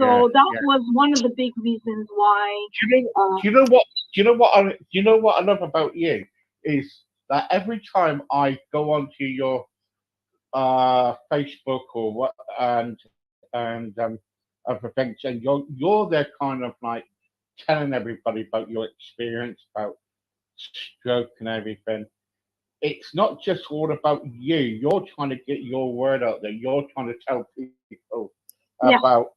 Yeah, So that yeah. was one of the big reasons why. Do you know? Uh, Do you know what? Do you know what? You know what I love about you is that every time I go onto your Facebook or what and other things, and you're there kind of like telling everybody about your experience about stroke and everything. It's not just all about you. You're trying to get your word out there. You're trying to tell people yeah, about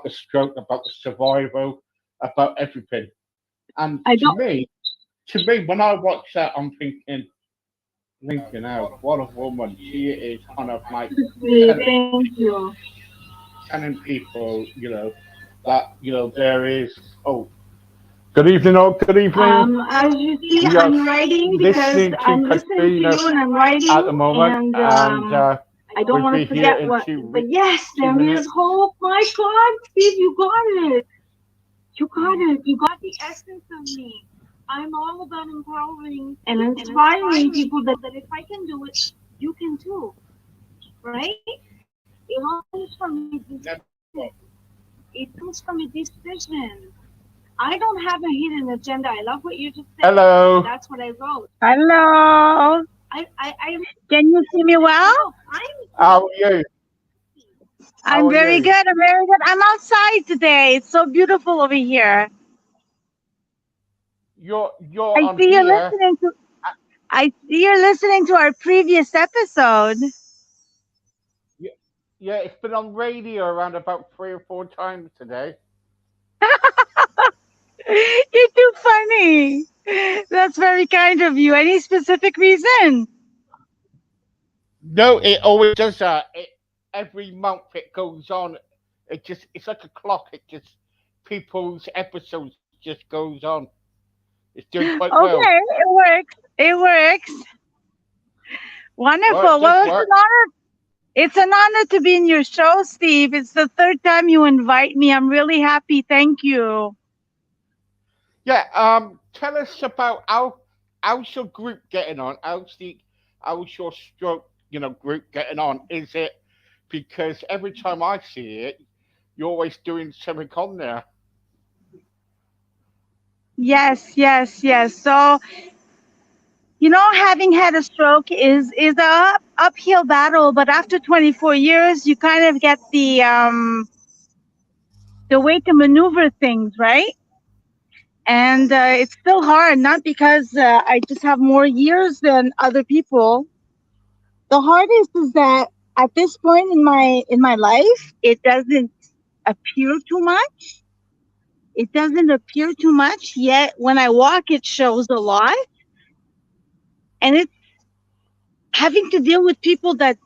the stroke, about the survival, about everything. And I don't. to me, when I watch that, I'm thinking out, what a woman. She is kind of like telling, Thank you. telling people, that, there is, oh, good evening, all, good evening. As you see, We are I'm writing because listening to I'm listening to Katrina you and I'm writing, at the moment, and and I don't we'll want be to here forget in what. But yes, two there is minutes. hope. My God, Steve, you got it. You got it. You got the essence of me. I'm all about empowering and inspiring people that if I can do it, you can too. Right? It all comes from a decision. It comes from a decision. I don't have a hidden agenda. I love what you just said. That's what Hello. I wrote. Hello. I'm Can you see me well? no, I'm How are you? How I'm are very you? good. I'm very good. I'm outside today. It's so beautiful over here. You're I on see you're here. listening to I see you're listening to our previous episode. Yeah, yeah, it's been on radio around about 3 or 4 times today. You're too funny. That's very kind of you. Any specific reason? No, it always does that. Every month it goes on. It's like a clock. It just people's episodes just goes on. It's doing quite well. Okay, it works. It works. Well, it Wonderful. does Well, work. it's an honor to be in your show, Steve. It's the third time you invite me. I'm really happy. Thank you. Yeah. Tell us about how's your group getting on? How's your stroke group getting on? Is it because every time I see it, you're always doing something on there? Yes, yes, yes. So, having had a stroke is a uphill battle, but after 24 years, you kind of get the way to maneuver things, right? And it's still hard, not because I just have more years than other people. The hardest is that at this point in my life, it doesn't appear too much. It doesn't appear too much, yet when I walk, it shows a lot. And it's having to deal with people that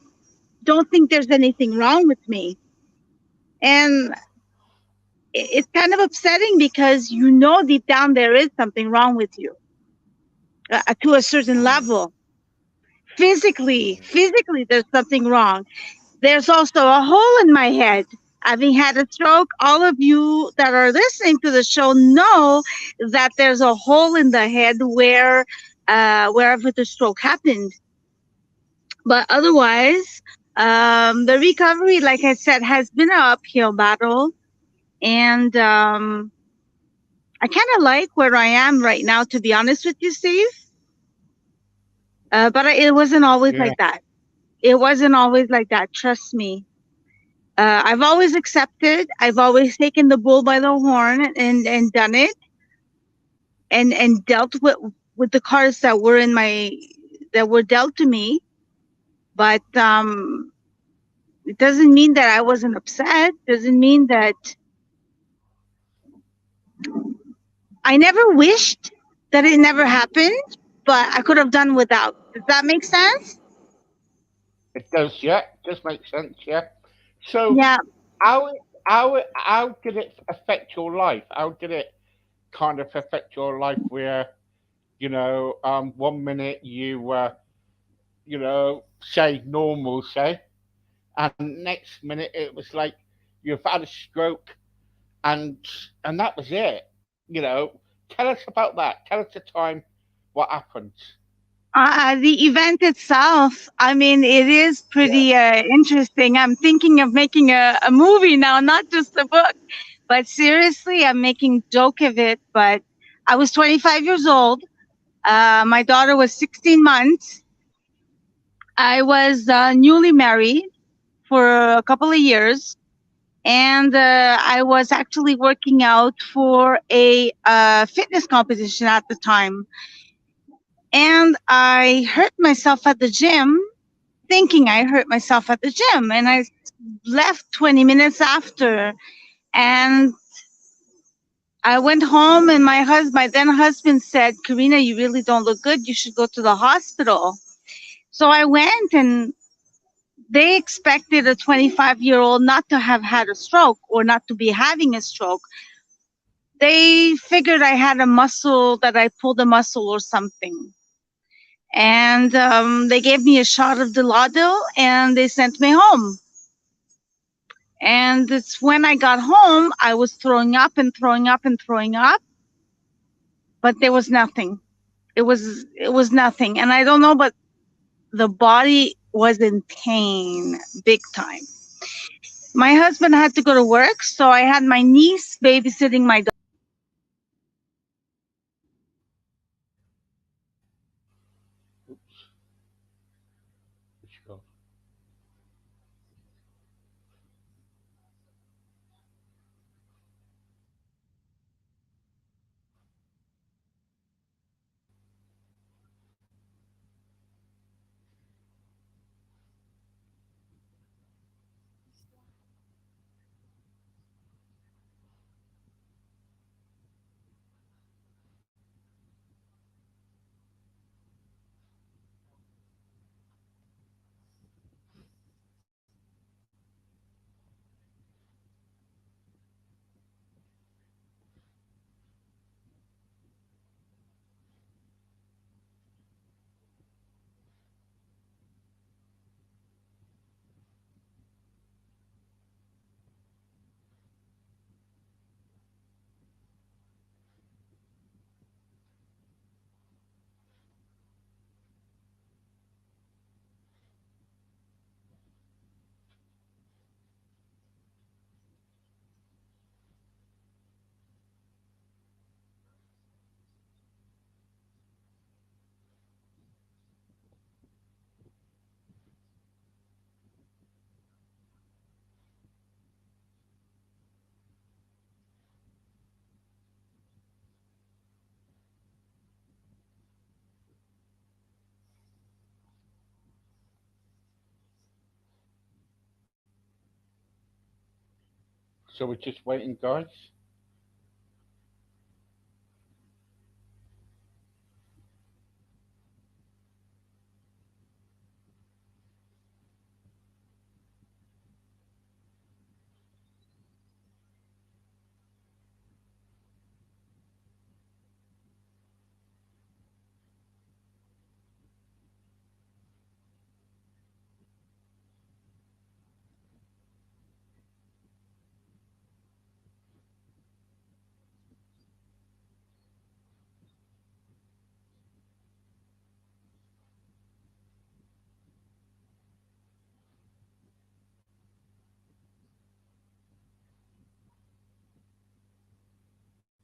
don't think there's anything wrong with me. And it's kind of upsetting because deep down there is something wrong with you to a certain Mm, level. Physically, there's something wrong. There's also a mm. hole in my head. Having had a stroke, all of you that are listening to the show know that there's a hole in the head wherever the stroke happened. But otherwise, the recovery, like I said, has been an uphill battle. And I kind of like where I am right now, to be honest with you, Steve. But it wasn't always Yeah. like that. It wasn't always like that. Trust me. I've always accepted. I've always taken the bull by the horn and done it and dealt with the cards that were dealt to me. But it doesn't mean that I wasn't upset. Doesn't mean that I never wished that it never happened, but I could have done without. Does that make sense? It does, yeah. It does make sense, yeah. So, Yeah. how how did it affect your life? How did it kind of affect your life? Where 1 minute you were, say normal, say, and next minute it was like you've had a stroke, and that was it. Tell us about that. Tell us the time, what happened. The event itself, I mean, it is Yeah. pretty interesting. I'm thinking of making a movie now, not just a book. But seriously, I'm making joke of it. But I was 25 years old. My daughter was 16 months. I was newly married for a couple of years. And I was actually working out for a fitness competition at the time. And I hurt myself at the gym, thinking I hurt myself at the gym. And I left 20 minutes after. And I went home, and my then husband said, Karina, you really don't look good. You should go to the hospital. So I went, and they expected a 25-year-old not to have had a stroke or not to be having a stroke. They figured I had a muscle, that I pulled a muscle or something. And they gave me a shot of Dilaudid, and they sent me home. And it's when I got home, I was throwing up and throwing up and throwing up, but there was nothing. It was nothing. And I don't know, but the body was in pain big time. My husband had to go to work, so I had my niece babysitting my Oops. Which go? So we're just waiting, guys.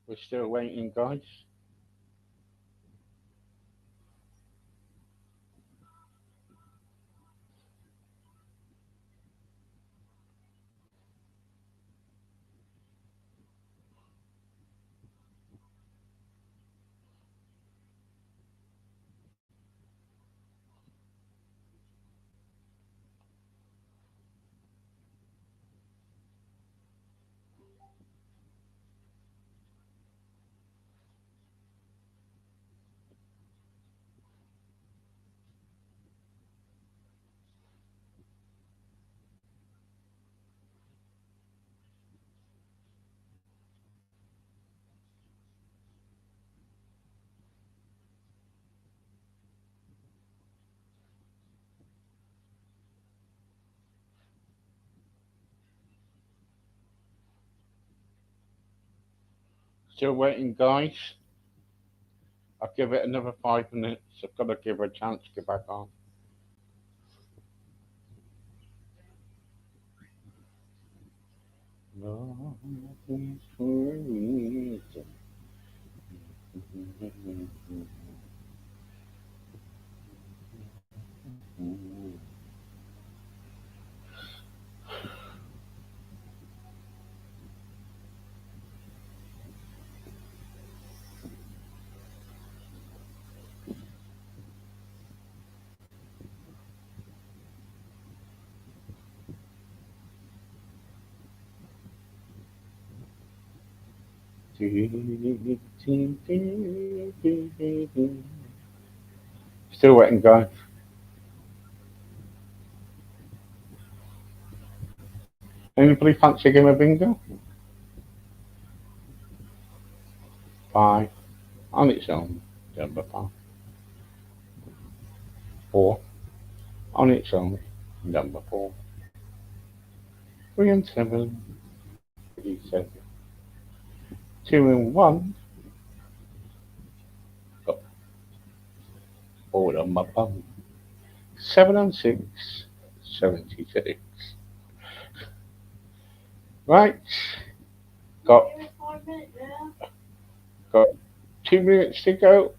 We're still waiting, guys. Still waiting, guys. I'll give it another 5 minutes. I've got to give her a chance to get back on. Still waiting, guys. Anybody fancy a game of bingo? Five on its own, number five. Four on its own, number four. Three and seven, three, seven. Two and one, got bored on my bum. Seven and six, 76. Right, got got 2 minutes to go.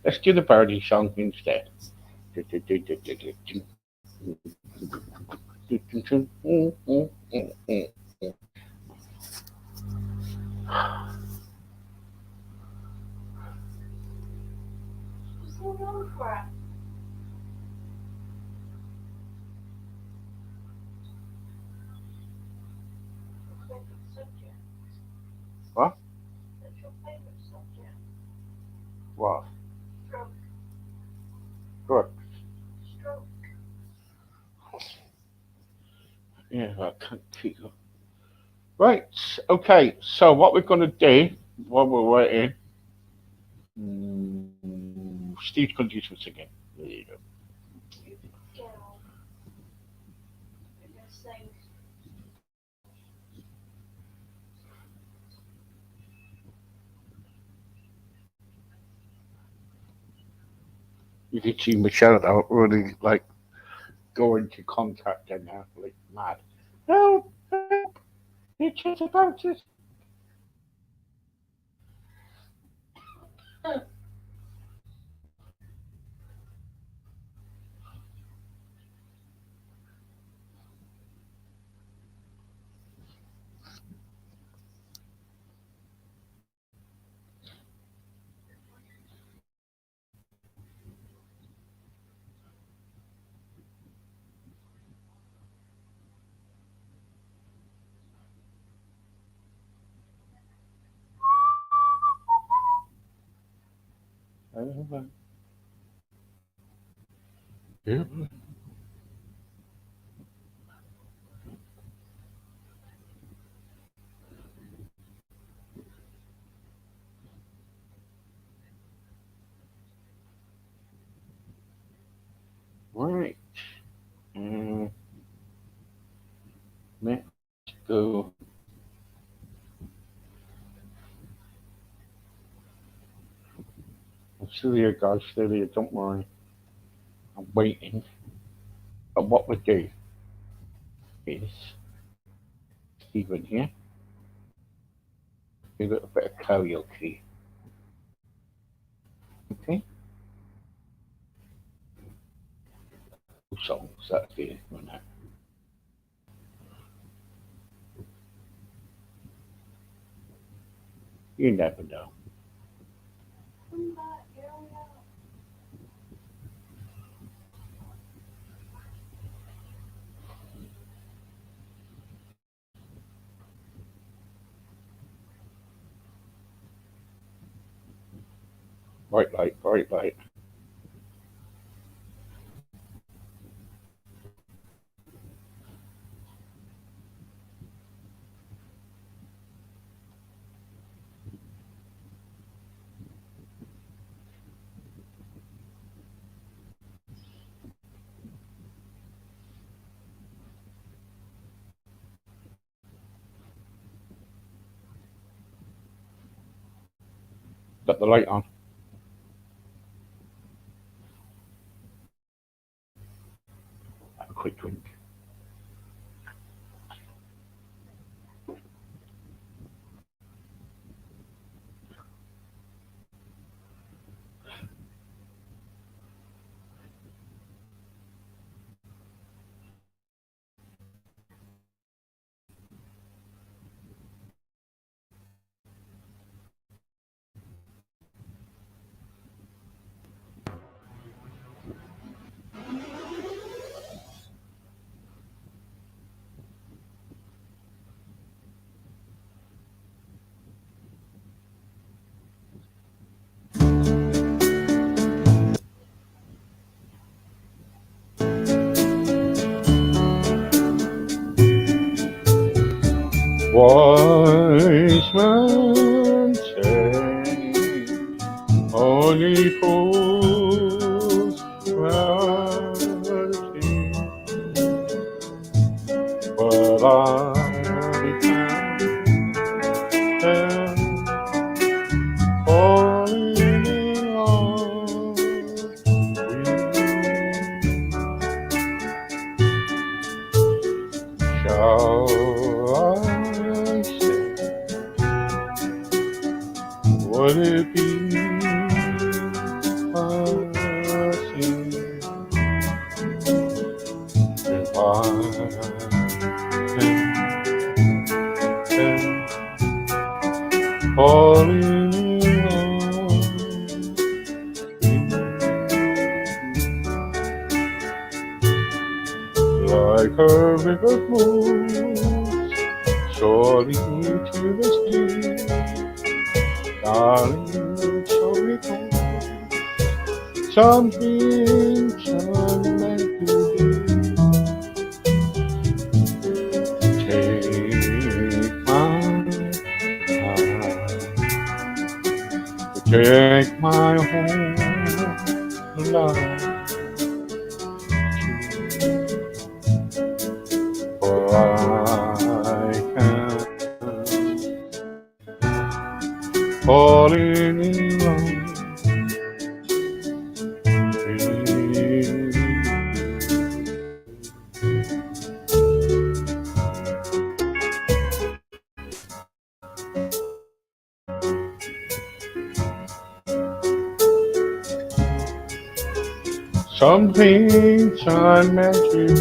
Let's do the parody song instead. What? What? Good. Yeah, I can't keep up. Right. Okay. So what we're gonna do while we're waiting, Steve's gonna do some singing. There you go. You can see Michelle out really like go into contact and now like mad. Help! Help! It's just about to. Right. Mm, let's go. I'm still here, guys. Still here. Don't worry. I'm waiting. But what we do is Stephen here. Do a little bit of karaoke. Okay. Songs. That's it. You never know. Bright light. Bright light. Put the light on. Have a quick drink. Wise man say only fools rush, but I can falling in love shall I say, would it be a sin if am falling in love like a river moves surely to the sea, darling, show me something meant to be. Take my hand, take my whole life, for I can fall in love something time meant to be.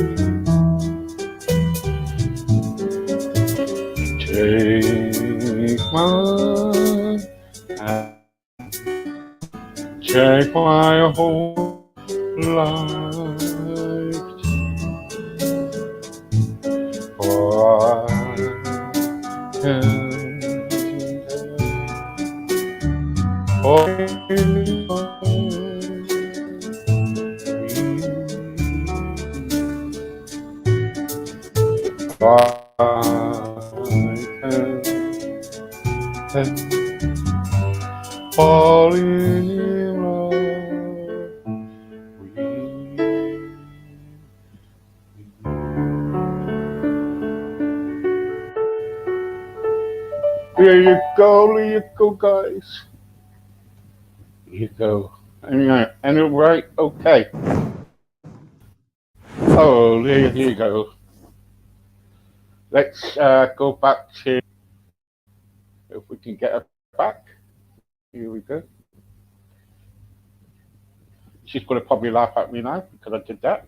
Take my hand, take my whole life, for I can fall in love there you go, guys. Here you go. And right, okay. Oh, there you go. Let's go back to if we can get her back. Here we go. She's going to probably laugh at me now because I did that.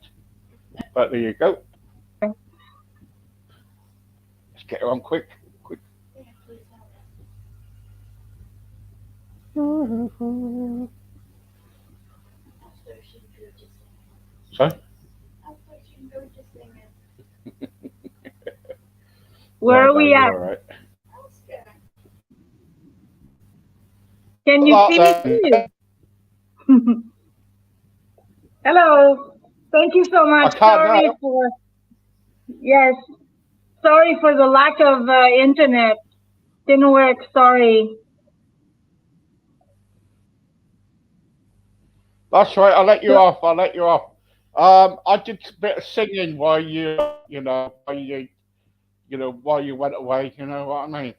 But there you go. Let's get her on quick. Quick. Sorry? Where No, are no, we you're at? all right. Can you see me, please? Hello. Thank you so I much. can't Sorry now. for, yes, sorry for the lack of internet. Didn't work. Sorry. That's right. I'll let you So, off. I'll let you off. I did a bit of singing while while you went away. You know what I mean?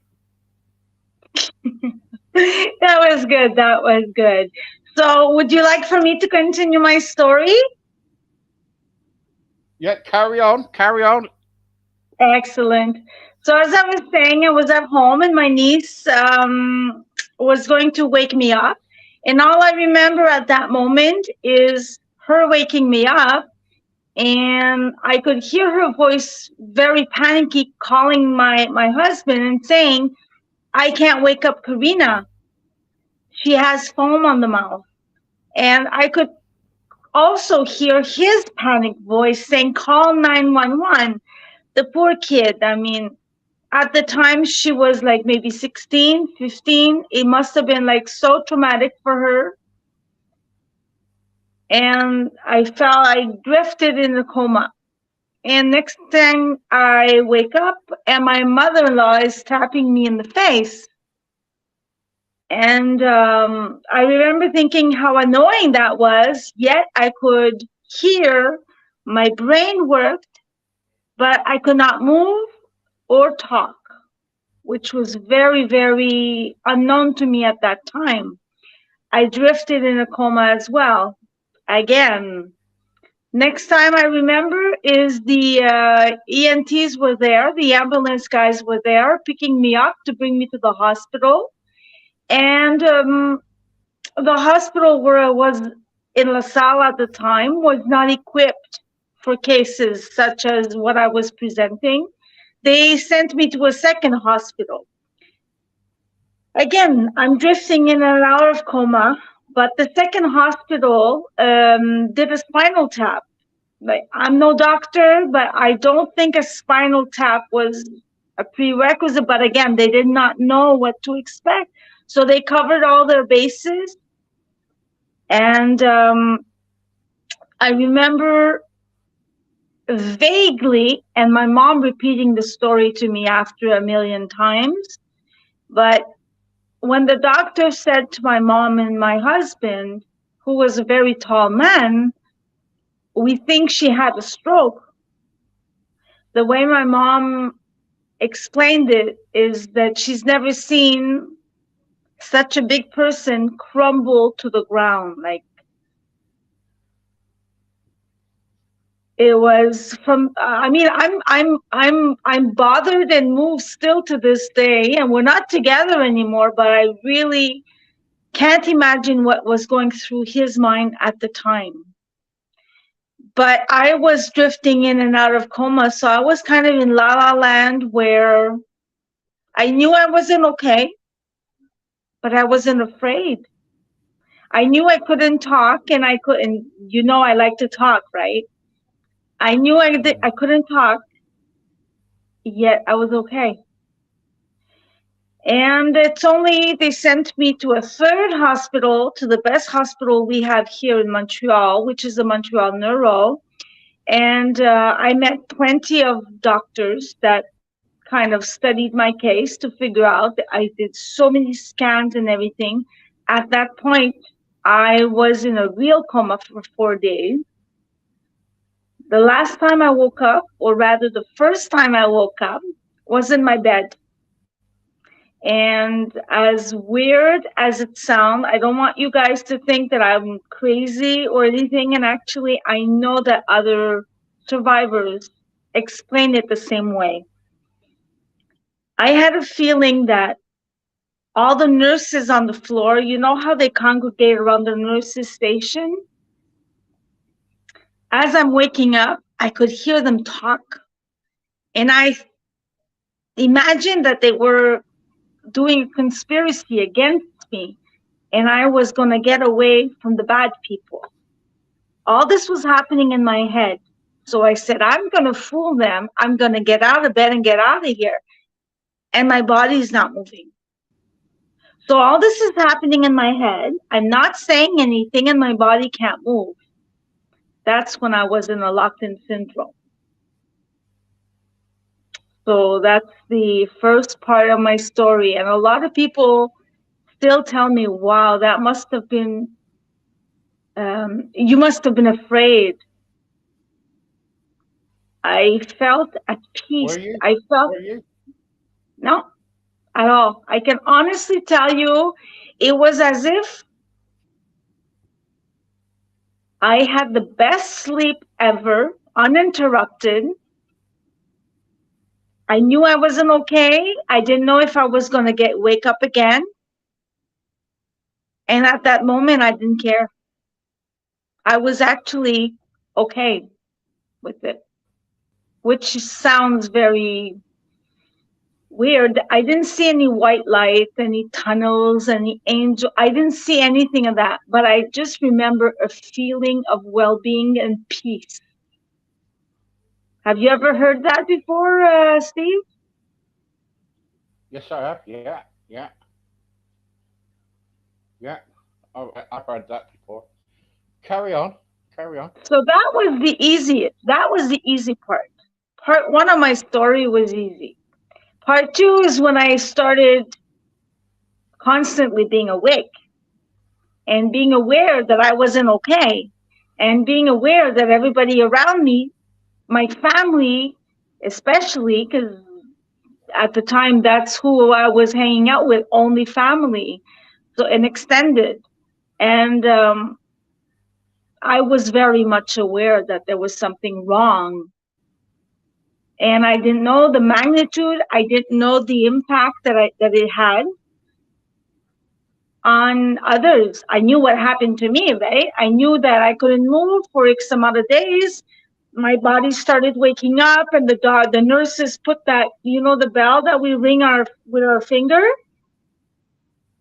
That was good. That was good. So, would you like for me to continue my story? Yeah, carry on, carry on. Excellent. So, as I was saying, I was at home and my niece was going to wake me up. And all I remember at that moment is her waking me up. And I could hear her voice very panicky calling my husband and saying, I can't wake up Karina. She has foam on the mouth. And I could also hear his panic voice saying, call 911. The poor kid. I mean, at the time she was like maybe 16, 15. It must have been like so traumatic for her. And I drifted in a coma. And next thing I wake up and my mother-in-law is tapping me in the face. And I remember thinking how annoying that was, yet I could hear my brain worked, but I could not move or talk, which was very, very unknown to me at that time. I drifted in a coma as well. Again, next time I remember is the ENTs were there, the ambulance guys were there picking me up to bring me to the hospital. And the hospital where I was in La Salle at the time was not equipped for cases such as what I was presenting. They sent me to a second hospital. Again, I'm drifting in and out of coma, but the second hospital did a spinal tap. Like, I'm no doctor, but I don't think a spinal tap was a prerequisite. But again, they did not know what to expect. So they covered all their bases. And I remember vaguely, and my mom repeating the story to me after a million times. But when the doctor said to my mom and my husband, who was a very tall man, we think she had a stroke. The way my mom explained it is that she's never seen such a big person crumble to the ground. Like, it was from I mean, I'm bothered and moved still to this day, and we're not together anymore, but I really can't imagine what was going through his mind at the time. But I was drifting in and out of coma, so I was kind of in la la land where I knew I wasn't okay, but I wasn't afraid. I knew I couldn't talk, and I couldn't, I like to talk, right? I knew I couldn't talk, yet I was okay. And it's only they sent me to a third hospital, to the best hospital we have here in Montreal, which is the Montreal Neuro. And I met plenty of doctors that kind of studied my case to figure out that I did so many scans and everything. At that point, I was in a real coma for 4 days. The last time I woke up, or rather the first time I woke up, was in my bed. And as weird as it sounds, I don't want you guys to think that I'm crazy or anything. And actually, I know that other survivors explain it the same way. I had a feeling that all the nurses on the floor, you know how they congregate around the nurses' station? As I'm waking up, I could hear them talk. And I imagined that they were doing a conspiracy against me, and I was going to get away from the bad people. All this was happening in my head. So I said, I'm going to fool them. I'm going to get out of bed and get out of here. And my body's not moving. So all this is happening in my head. I'm not saying anything, and my body can't move. That's when I was in a locked-in syndrome. So that's the first part of my story. And a lot of people still tell me, wow, that must have been, you must have been afraid. I felt at peace. Were you? I felt, Were you? no, at all. I can honestly tell you, it was as if I had the best sleep ever, uninterrupted. I knew I wasn't okay. I didn't know if I was going to get wake up again. And at that moment, I didn't care. I was actually okay with it, which sounds very weird. I didn't see any white light, any tunnels, any angel. I didn't see anything of that, but I just remember a feeling of well being and peace. Have you ever heard that before, Steve? Yes, I have. Yeah, yeah, yeah. I've heard that before. Carry on. Carry on. So that was the easy. That was the easy part. Part one of my story was easy. Part two is when I started constantly being awake and being aware that I wasn't okay and being aware that everybody around me, my family, especially, because at the time that's who I was hanging out with, only family, so an extended. And I was very much aware that there was something wrong. And I didn't know the magnitude. I didn't know the impact that it had on others. I knew what happened to me, right? I knew that I couldn't move for X amount of days. My body started waking up, and the nurses put that, the bell that we ring our with our finger.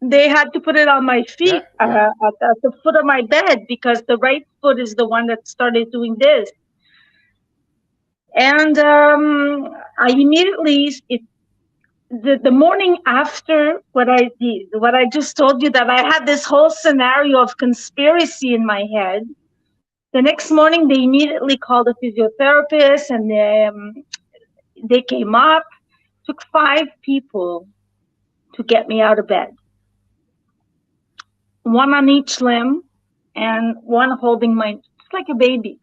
They had to put it on my Yeah, feet, yeah, at the foot of my bed, because the right foot is the one that started doing this. And I immediately, the morning after what I did, what I just told you, that I had this whole scenario of conspiracy in my head. The next morning, they immediately called a physiotherapist, and they came up. Took 5 people to get me out of bed, one on each limb, and one holding my, just like a baby,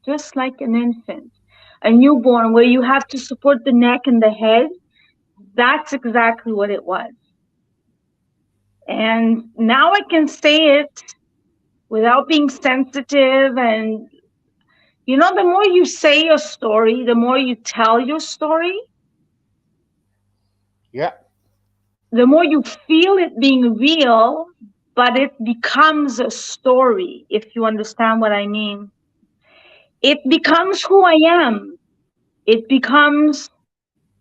just like an infant, a newborn, where you have to support the neck and the head. That's exactly what it was. And now I can say it without being sensitive. And, the more you say your story, the more you tell your story, yeah, the more you feel it being real, but it becomes a story, if you understand what I mean. It becomes who I am. It becomes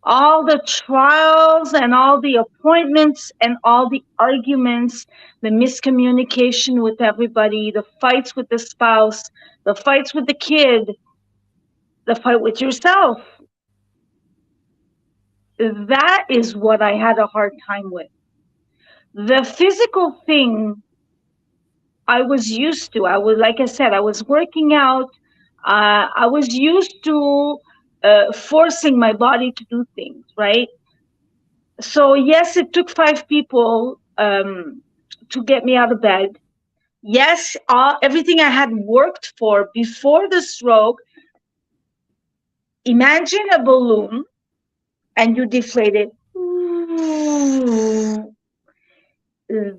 all the trials and all the appointments and all the arguments, the miscommunication with everybody, the fights with the spouse, the fights with the kid, the fight with yourself. That is what I had a hard time with. The physical thing I was used to. I was, like I said, I was working out. I was used to forcing my body to do things, right? So yes, it took 5 people to get me out of bed. Yes, everything I had worked for before the stroke. Imagine a balloon and you deflate it.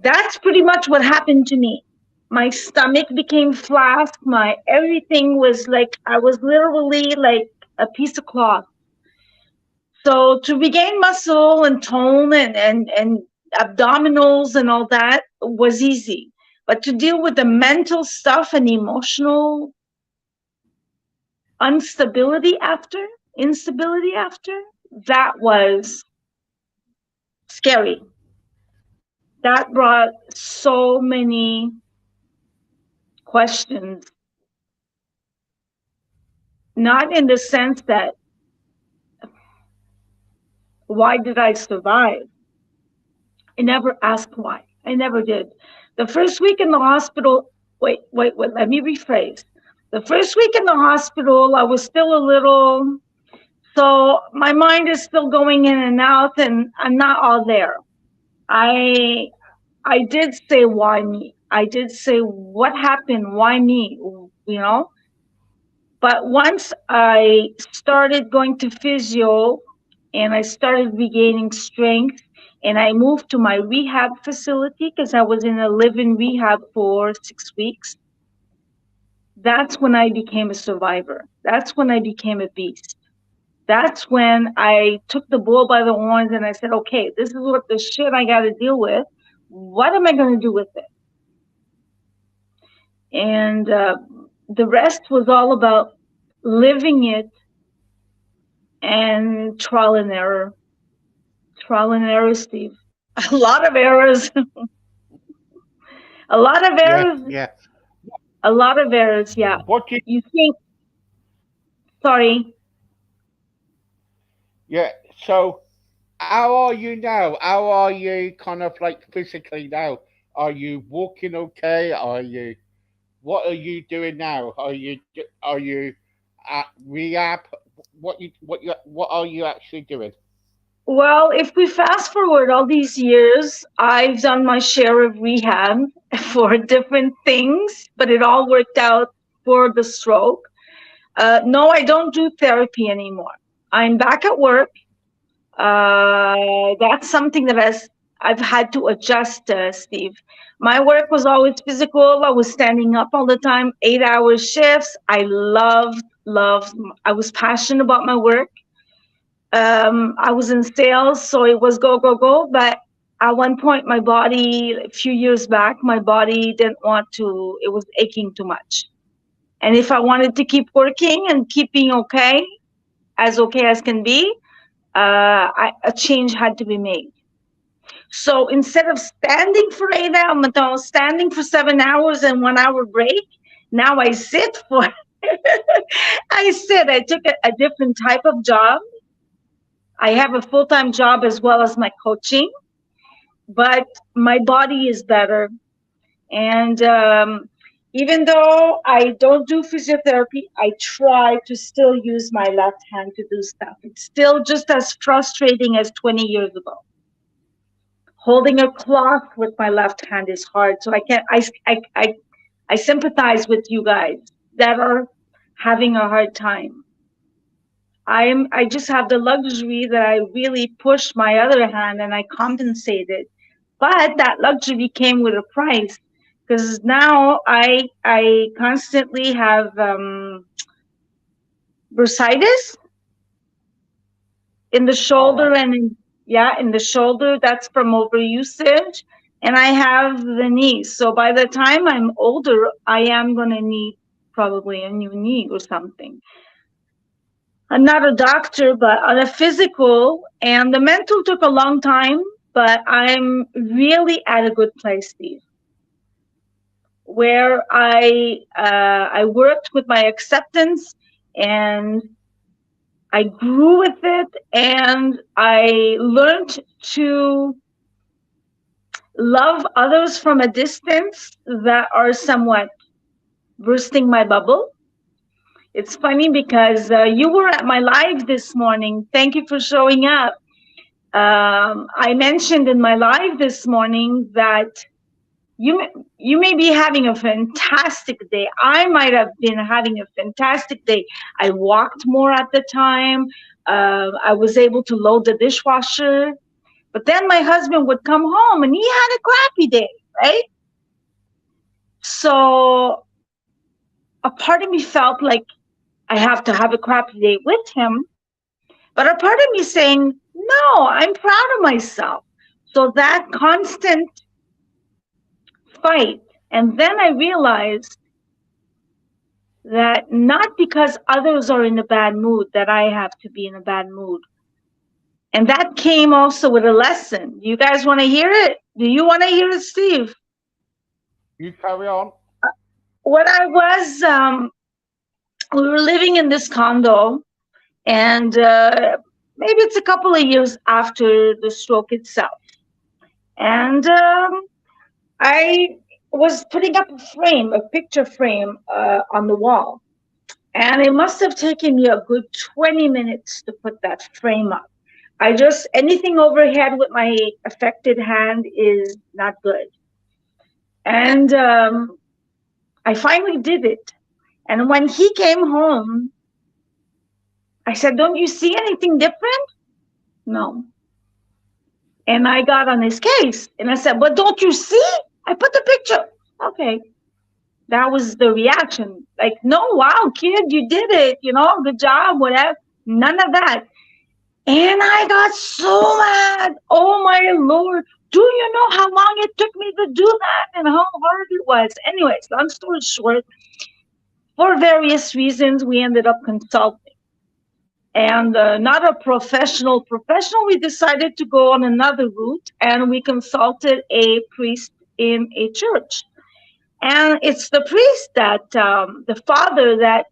That's pretty much what happened to me. My stomach became flat. My everything was like, I was literally like a piece of cloth. So to regain muscle and tone and abdominals and all that was easy. But to deal with the mental stuff and emotional instability after, that was scary. That brought so many questions, not in the sense that why did I survive? I never asked why. I never did. The first week in the hospital, wait, let me rephrase. The first week in the hospital, I was still a little, so my mind is still going in and out, and I'm not all there. I I did say why me. I did say what happened, why me, you know? But once I started going to physio and I started regaining strength and I moved to my rehab facility because I was in a live-in rehab for 6 weeks. That's when I became a survivor. That's when I became a beast. That's when I took the bull by the horns and I said, okay, this is what the shit I got to deal with. What am I going to do with it? And the rest was all about living it and trial and error, Steve. A lot of errors, a lot of Yeah, errors, yeah. a lot of errors. Yeah. What do you, You think, sorry. yeah. So, how are you now? How are you kind of like physically now? Are you walking okay? Are you, what are you doing now? Are you at rehab? What are you actually doing? Well, if we fast forward all these years, I've done my share of rehab for different things, but it all worked out for the stroke. No, I don't do therapy anymore. I'm back at work. That's something that I've had to adjust, Steve. My work was always physical. I was standing up all the time, 8 hour shifts. Loved. I was passionate about my work. I was in sales, so it was go, go, go. But at one point, my body, a few years back, my body didn't want to, it was aching too much. And if I wanted to keep working and keeping okay as can be, a change had to be made. So instead of standing for 8 hours, no, standing for 7 hours and 1 hour break, now I sit for, I sit. I took a different type of job. I have a full time job as well as my coaching, but my body is better. And even though I don't do physiotherapy, I try to still use my left hand to do stuff. It's still just as frustrating as 20 years ago. Holding a cloth with my left hand is hard. So I can't, I sympathize with you guys that are having a hard time. I just have the luxury that I really push my other hand and I compensated. But that luxury came with a price because now I constantly have bursitis in the All shoulder right. and in the shoulder. That's from overusage, and I have the knees. So by the time I'm older, I am gonna need probably a new knee or something. I'm not a doctor, but on a physical and the mental took a long time, but I'm really at a good place, Steve, where I worked with my acceptance and I grew with it and I learned to love others from a distance that are somewhat bursting my bubble. It's funny because you were at my live this morning. Thank you for showing up. I mentioned in my live this morning that you you may be having a fantastic day. I might have been having a fantastic day. I walked more at the time. I was able to load the dishwasher. But then my husband would come home and he had a crappy day, right? So a part of me felt like I have to have a crappy day with him. But a part of me saying, no, I'm proud of myself. So that constant fight. And then I realized that not because others are in a bad mood that I have to be in a bad mood. And that came also with a lesson. You guys want to hear it? Do you want to hear it, Steve? You carry on. When I was, we were living in this condo, and maybe it's a couple of years after the stroke itself. And I was putting up a picture frame on the wall. And it must have taken me a good 20 minutes to put that frame up. Anything overhead with my affected hand is not good. And I finally did it. And when he came home, I said, don't you see anything different? No. And I got on his case and I said, but don't you see? I put the picture. Okay. That was the reaction. Like, no, wow, kid, you did it. Good job, whatever. None of that. And I got so mad. Oh my Lord. Do you know how long it took me to do that and how hard it was? Anyways, long story short, for various reasons, we ended up consulting. And not a professional, we decided to go on another route and we consulted a priest in a church. And it's the priest that, the father that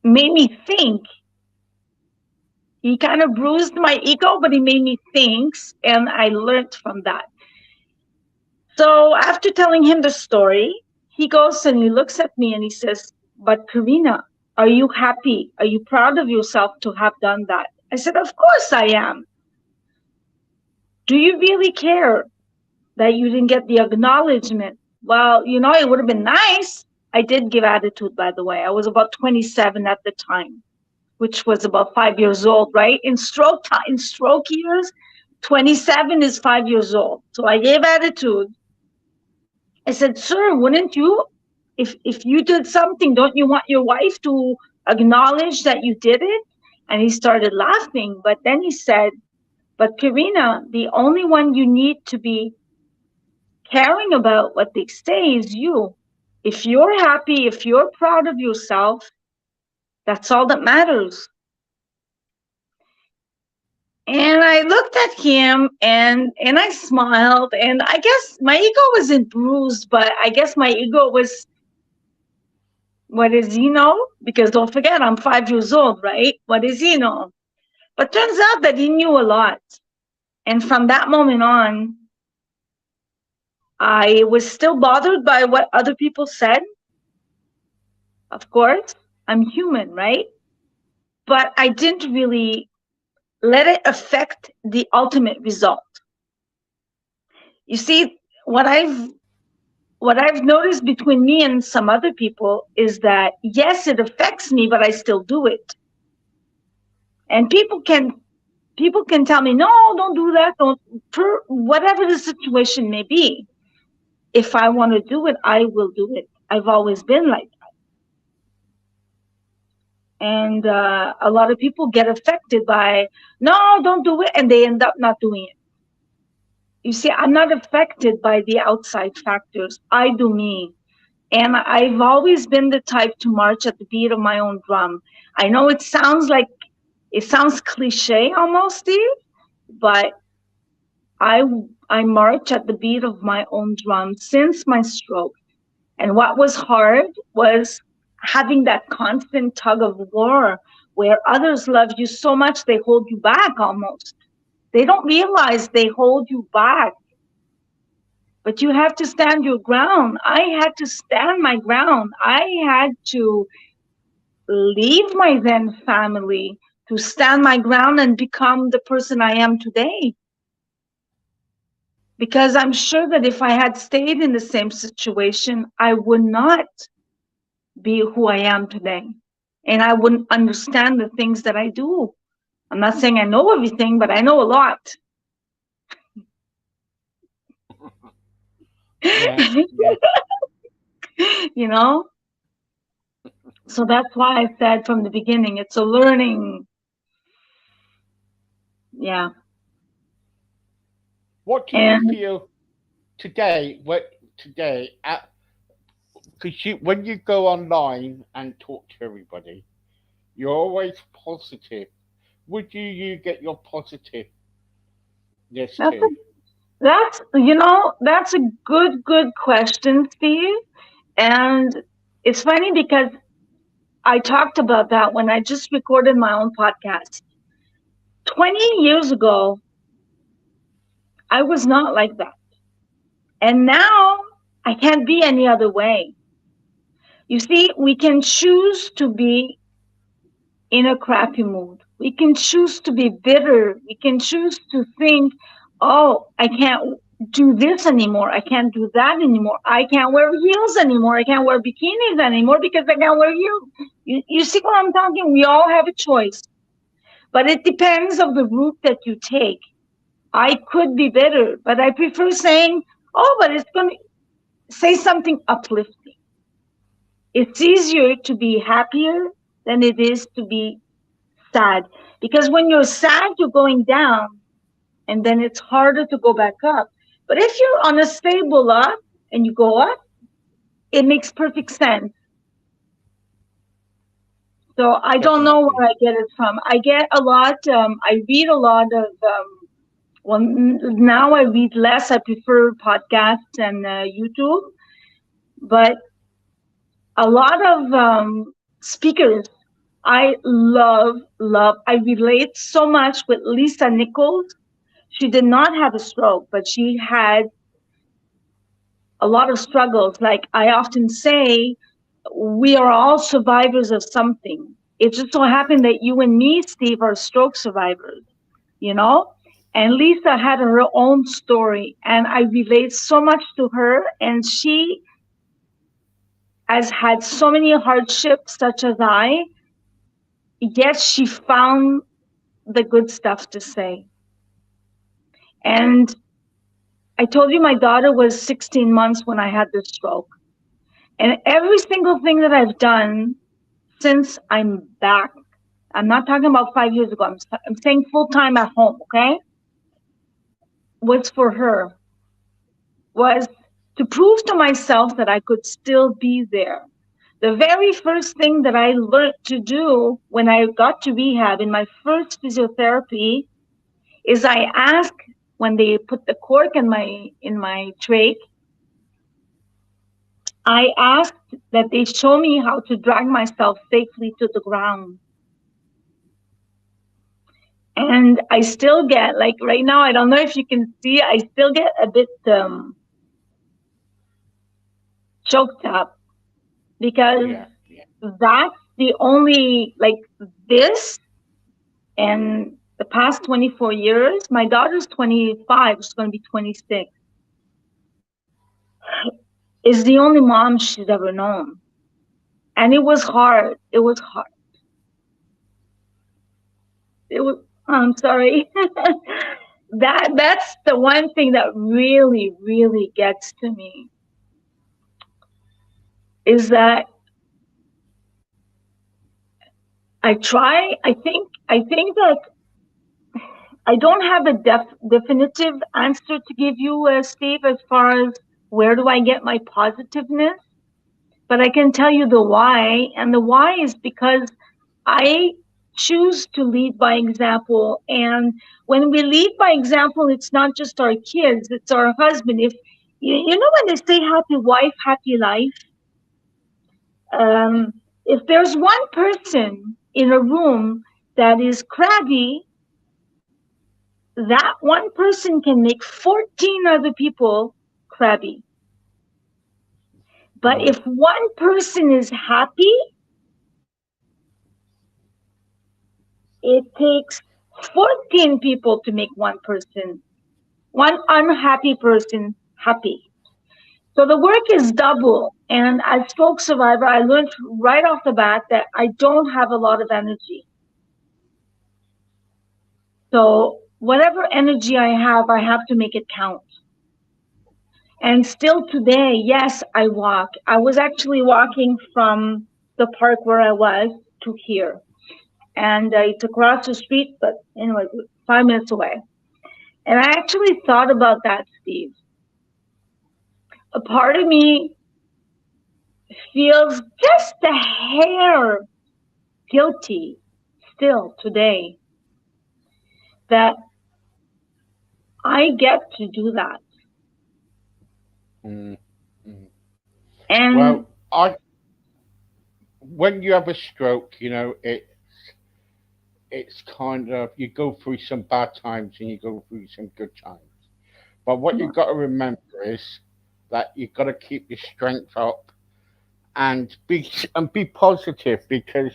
made me think. He kind of bruised my ego, but he made me think, and I learned from that. So after telling him the story, he goes and he looks at me and he says, but Karina, are you happy? Are you proud of yourself to have done that? I said, of course I am. Do you really care that you didn't get the acknowledgement? Well, it would have been nice. I did give attitude, by the way. I was about 27 at the time, which was about 5 years old, right? In stroke years, 27 is 5 years old. So I gave attitude. I said, sir, wouldn't you, if you did something, don't you want your wife to acknowledge that you did it? And he started laughing. But then he said, but Karina, the only one you need to be caring about what they say is you. If you're happy, if you're proud of yourself, that's all that matters. And I looked at him and I smiled, and I guess my ego wasn't bruised, but I guess my ego was, what does he know? Because don't forget, I'm 5 years old, right? What does he know? But turns out that he knew a lot. And from that moment on, I was still bothered by what other people said. Of course, I'm human, right? But I didn't really let it affect the ultimate result. You see, what I've noticed between me and some other people is that yes, it affects me, but I still do it. And people can tell me, no, don't do that, don't, per whatever the situation may be. If I want to do it, I will do it. I've always been like that. And a lot of people get affected by, no, don't do it, and they end up not doing it. You see, I'm not affected by the outside factors. I do me. And I've always been the type to march at the beat of my own drum. I know it sounds cliche almost, Steve, but I I march at the beat of my own drum since my stroke. And what was hard was having that constant tug of war where others love you so much they hold you back almost. They don't realize they hold you back, but you have to stand your ground. I had to stand my ground. I had to leave my then family to stand my ground and become the person I am today. Because I'm sure that if I had stayed in the same situation, I would not be who I am today. And I wouldn't understand the things that I do. I'm not saying I know everything, but I know a lot. Yeah, yeah. you know? So that's why I said from the beginning, it's a learning. Yeah. What do you And feel today? What today? Because when you go online and talk to everybody, you're always positive. Would you get your positiveness that's a, too? that's a good question, Steve. And it's funny because I talked about that when I just recorded my own podcast. 20 years ago, I was not like that. And now I can't be any other way. You see, we can choose to be in a crappy mood. We can choose to be bitter. We can choose to think, oh, I can't do this anymore. I can't do that anymore. I can't wear heels anymore. I can't wear bikinis anymore because I can't wear heels. You see what I'm talking? We all have a choice. But it depends of the route that you take. I could be better, but I prefer saying, oh, but it's going to say something uplifting. It's easier to be happier than it is to be sad. Because when you're sad, you're going down, and then it's harder to go back up. But if you're on a stable up and you go up, it makes perfect sense. So I don't know Definitely. where I get it from. I get a lot. I read a lot of. Well, now I read less. I prefer podcasts and YouTube. But a lot of speakers I love. I relate so much with Lisa Nichols. She did not have a stroke, but she had a lot of struggles. Like I often say, we are all survivors of something. It just so happened that you and me, Steve, are stroke survivors, you know? And Lisa had her own story, and I relate so much to her. And she has had so many hardships, such as I, yet she found the good stuff to say. And I told you my daughter was 16 months when I had this stroke. And every single thing that I've done since I'm back, I'm not talking about 5 years ago, I'm saying full time at home, okay? Was for her, was to prove to myself that I could still be there. The very first thing that I learned to do when I got to rehab in my first physiotherapy is I asked when they put the cork in my trach, I asked that they show me how to drag myself safely to the ground. And I still get, like right now, I don't know if you can see, I still get a bit choked up because Yeah, yeah. that's the only, like this and the past 24 years, my daughter's 25, she's going to be 26, is the only mom she's ever known. And it was hard. It was hard. It was, I'm sorry. That's the one thing that really, really gets to me is that I think that I don't have a definitive answer to give you, Steve, as far as where do I get my positiveness, but I can tell you the why. And the why is because I choose to lead by example. And when we lead by example, it's not just our kids, it's our husband. If you know when they say happy wife, happy life, um, if there's one person in a room that is crabby, that one person can make 14 other people crabby. But Mm. if one person is happy, it takes 14 people to make one unhappy person happy. So the work is double. And as stroke survivor, I learned right off the bat that I don't have a lot of energy. So whatever energy I have to make it count. And still today, yes, I walk. I was actually walking from the park where I was to here. And it's across the street, but anyway, 5 minutes away. And I actually thought about that, Steve. A part of me feels just a hair guilty still today that I get to do that. Mm. Mm. And Well, I when you have a stroke, it's kind of you go through some bad times and you go through some good times. But what you got to remember is that you got to keep your strength up and be positive because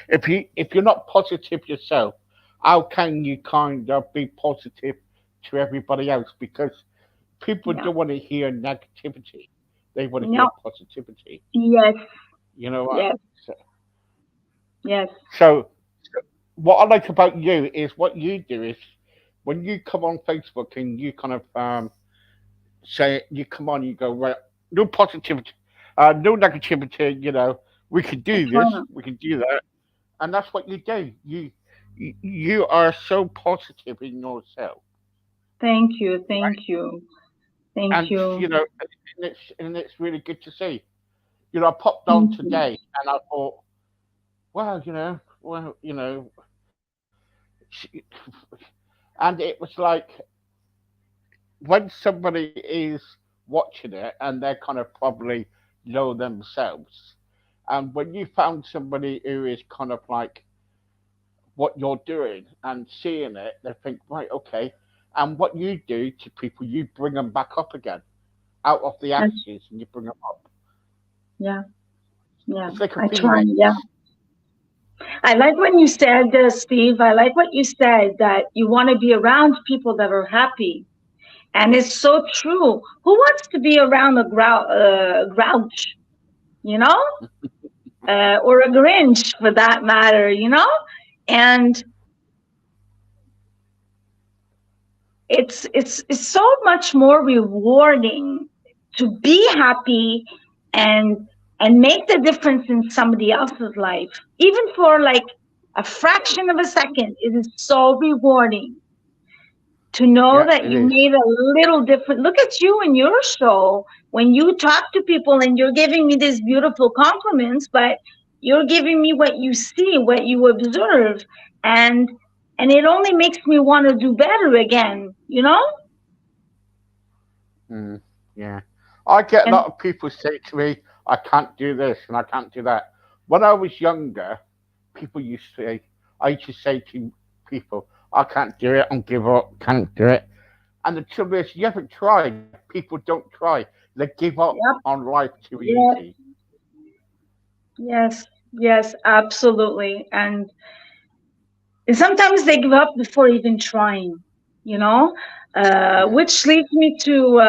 if you're not positive yourself, how can you kind of be positive to everybody else? Because people yeah, don't want to hear negativity; they want to hear no, positivity. yes, You know what? yes, So, yes, so what I like about you is what you do is when you come on Facebook and you kind of say you come on, you go right, no positivity, no negativity. We can I do try this, not. we can do that, and that's what you do. You are so positive in yourself, Thank you, right? thank you, thank And you, it's really good to see. I popped on thank you. today and I thought, wow, and it was like when somebody is watching it and they're kind of probably low themselves, and when you found somebody who is kind of like what you're doing and seeing it, they think, right, okay. And what you do to people, you bring them back up again out of the That's, ashes and you bring them up. yeah, yeah. It's like a I try. phoenix. Yeah. I like when you said, Steve. I like what you said that you want to be around people that are happy, and it's so true. Who wants to be around a grouch? You know, or a Grinch for that matter. And it's so much more rewarding to be happy and make the difference in somebody else's life, even for like a fraction of a second. It is so rewarding to know Yeah, that it you is. made a little difference. Look at you in your show when you talk to people and you're giving me these beautiful compliments, but you're giving me what you see, what you observe, and it only makes me want to do better again. Mm, yeah. I get a And lot of people say to me, I can't do this and I can't do that. When I was younger, people used to say, I used to say to people, I can't do it, I'll give up, can't do it. And the trouble is, you haven't tried. People don't try. They give up yep, on life too yes, easy. yes, yes, absolutely. And sometimes they give up before even trying, you know, Yeah. which leads me to,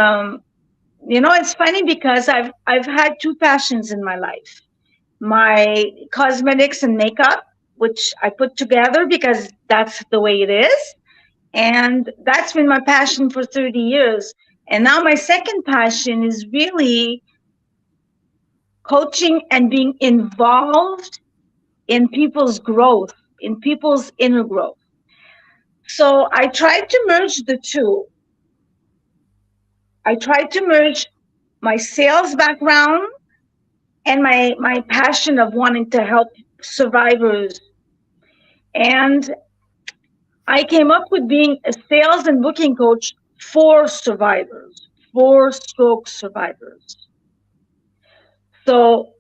it's funny because I've had two passions in my life: my cosmetics and makeup, which I put together because that's the way it is, and that's been my passion for 30 years. And now my second passion is really coaching and being involved in people's growth, in people's inner growth. So I tried to merge the two. I tried to merge my sales background and my passion of wanting to help survivors. And I came up with being a sales and booking coach for survivors, for stroke survivors. So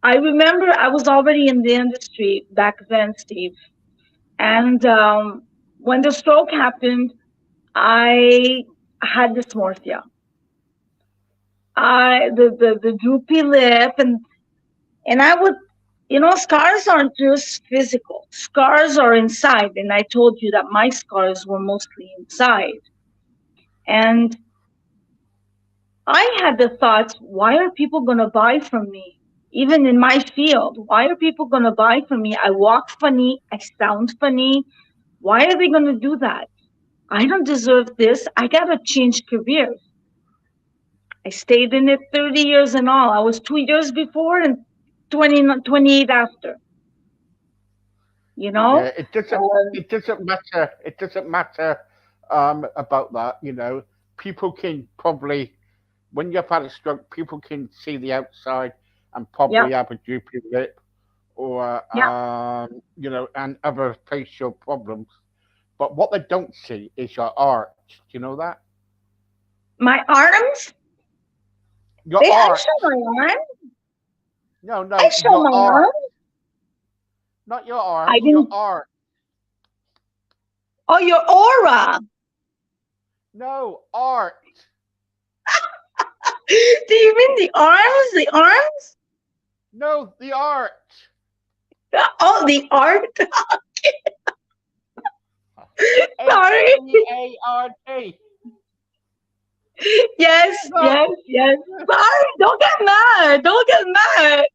I remember I was already in the industry back then, Steve. And when the stroke happened, I had dysmorphia. The droopy lip, and I would, scars aren't just physical. Scars are inside, and I told you that my scars were mostly inside. And I had the thoughts, why are people going to buy from me? Even in my field, why are people going to buy from me? I walk funny, I sound funny. Why are they going to do that? I don't deserve this. I got to change careers. I stayed in it 30 years in all. I was 2 years before and 28 after, you Yeah, know? it doesn't. Um, It doesn't matter. It doesn't matter about that. People can probably, when you've had a stroke, people can see the outside and yeah, probably have a droopy lip or yeah. and other facial problems. But what they don't see is your art. Do you know that? My arms, Your I art. show my arm. No, I no, show your my art. arm. Not your I arms. Your didn't, art. oh, your aura. No, art. Do you mean the arms? The arms? No, the art. Oh, the art. H Sorry. E A R T. Yes, No, yes, yes. Sorry. Don't get mad. Don't get mad.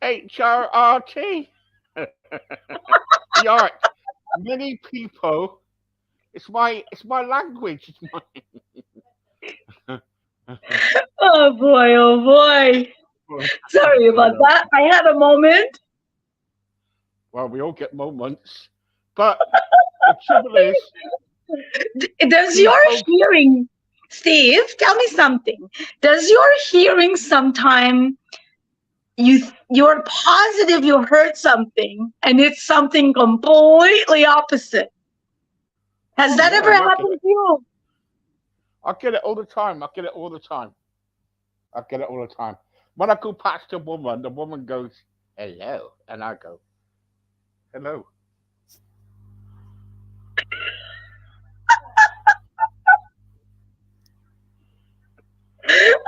HRRT. art. Many people. It's my language. It's my. Oh boy, oh boy. Sorry I about know. that. I had a moment. Well, we all get moments, but the trouble is, Does your people. hearing, Steve, tell me something. Does your hearing sometime you're positive you heard something and it's something completely opposite? Has Oh that yeah, ever I get happened it. to you? I get it all the time. I get it all the time. I get it all the time. When I go past a woman, the woman goes, "Hello," and I go, "Hello."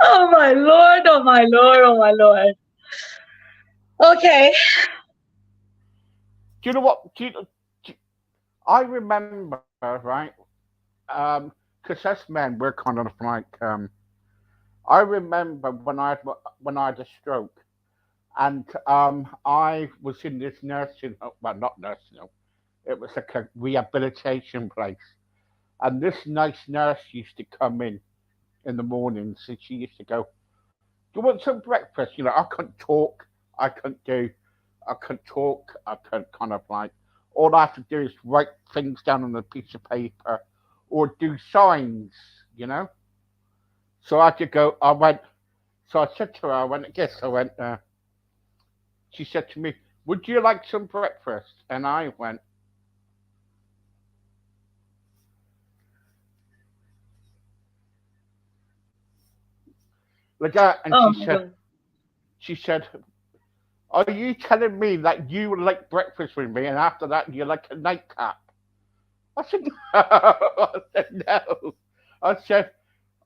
Oh my lord, oh my lord, oh my lord. Okay. Do you know what? I remember, right? Because us men, we're kind of like. I remember when I had a stroke, and I was in this nursing home. Well, not nursing home. It was like a rehabilitation place, and this nice nurse used to come in the mornings, and she used to go, "Do you want some breakfast?" I couldn't talk. I couldn't do. I couldn't talk. I couldn't kind of like. All I have to do is write things down on a piece of paper, or do signs. You know. So I could go. I went. So I said to her, I went. Guess I went. She said to me, "Would you like some breakfast?" And I went like that. And Oh she my said, god. she said, "Are you telling me that you would like breakfast with me, and after that you like a nightcap?" I said, "No." I said, "No." I said,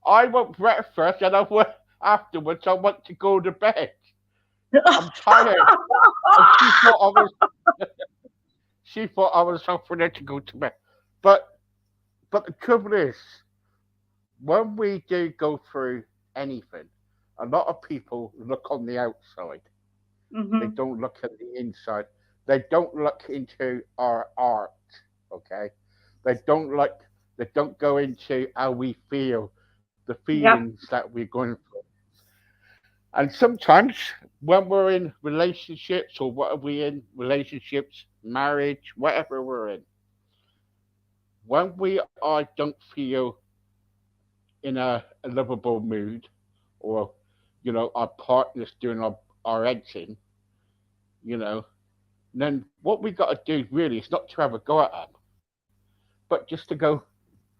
"I want breakfast, and I want afterwards. I want to go to bed. I'm tired." And she thought I was offering her to go to bed. But but the trouble is, when we do go through anything, a lot of people look on the outside. They Hmm. don't look at the inside. They don't look into our art. Okay, they don't look. They don't go into how we feel, the Yep. feelings that we're going through. And sometimes when we're in relationships, or what are we in relationships, marriage, whatever we're in, when we are don't feel in a lovable mood, or our partner's doing our heads in, you know, then what we got to do really is not to have a go at them, but just to go,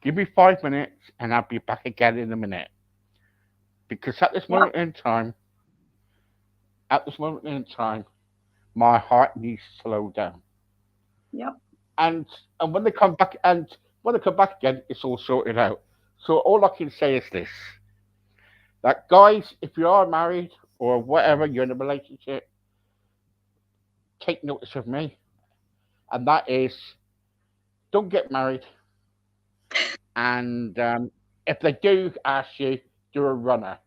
give me 5 minutes and I'll be back again in a minute. Because Yep. at this moment in time, my heart needs to slow down. Yep. And when they come back again, it's all sorted out. So all I can say is this: that guys, if you are married or whatever, you're in a relationship, take notice of me, and that is, don't get married. And if they do ask you, do a runner.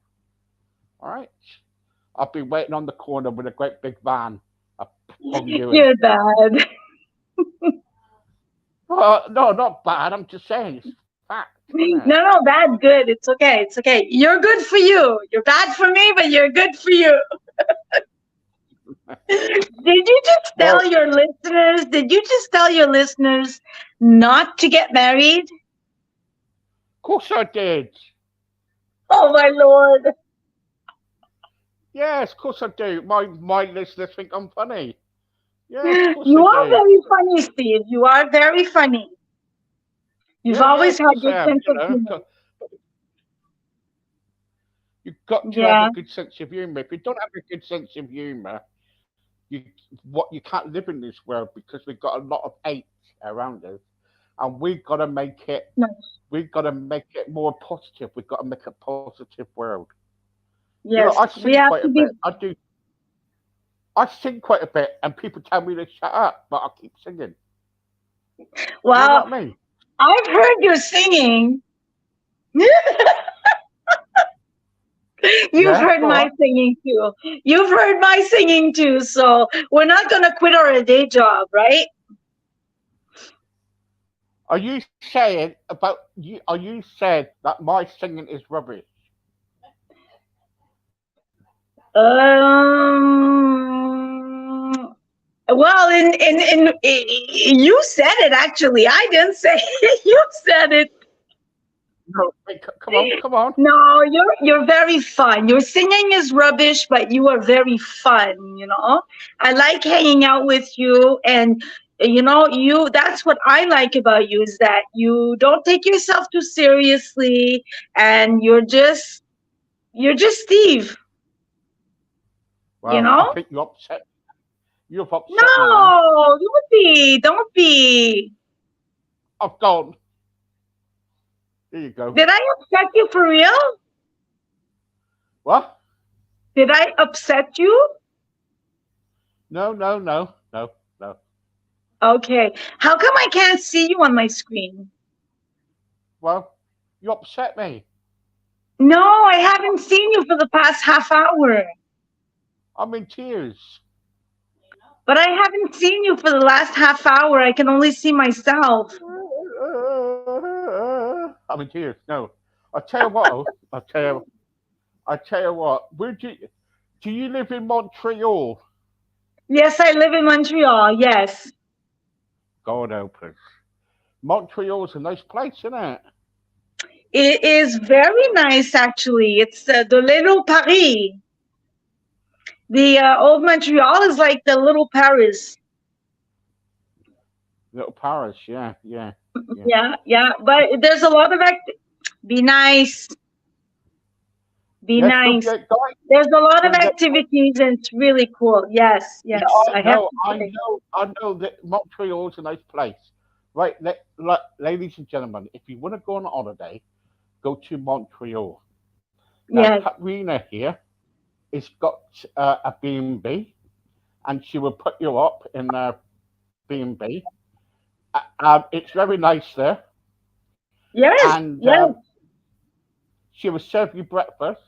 All right. I'll be waiting on the corner with a great big van. I'll bung you in. You're bad. No, not bad. I'm just saying it's fact, isn't it? No, no, bad, good. It's okay. It's okay. You're good for you. You're bad for me, but you're good for you. Did you just Well, tell your listeners? Did you just tell your listeners not to get married? of course I did. Oh my lord. Yes, of course I do. My listeners think I'm funny. Yes, of course they You are do. very funny, Steve. You are very funny. You've Yeah, yeah, always of had course I good am. sense of humor. You've got to have a Yeah. good sense of humor. If you don't have a good sense of humor, you can't live in this world, because we've got a lot of hate around us, and No. we've got to make it more positive. We've got to make a positive world. I Yes. We sing have quite a to be. bit. I sing quite a bit, and people tell me to shut up, but I keep singing. You know Well, what I mean? I've heard you singing. You've Yeah, heard go my on. singing too. You've heard my singing too. So we're not gonna quit our day job, right? Are you saying about you? Are you said that my singing is rubbish? Um. Well, you said it actually. I didn't say it. You said it. No. Wait, come on, come on. No, you're very fun. Your singing is rubbish, but you are very fun, you know? I like hanging out with you and you know, you that's what I like about you is that you don't take yourself too seriously and you're just Steve, you Well, I know? think you upset. You've upset me now. No, don't be. I've gone. There you go. Did I upset you for real? What? Did I upset you? No, no, no, no, no. Okay. How come I can't see you on my screen? Well, you upset me. No, I haven't seen you for the past half hour. I'm in tears. But I haven't seen you for the last half hour. I can only see myself. I'm in tears. No. I'll tell you what. I'll tell you. I tell you what. Do you live in Montreal? Yes, I live in Montreal. Yes. God open. Montreal's a nice place, isn't it? It is very nice, actually. It's the little Paris. The old Montreal is like the little Paris. Little Paris. Yeah, yeah, yeah. Yeah, yeah. But there's a lot of be nice. Be Yes, don't nice. get guys. There's a lot of Don't get. activities and it's really cool. Yes, Yeah, yes. I have to I say. know, I know that Montreal's a nice place. Right, ladies and gentlemen, if you want to go on holiday, go to Montreal. Now, Yes. Katrina here has got a B&B, and she will put you up in a B&B. It's very nice there, Yes. and Yes. she will serve you breakfast.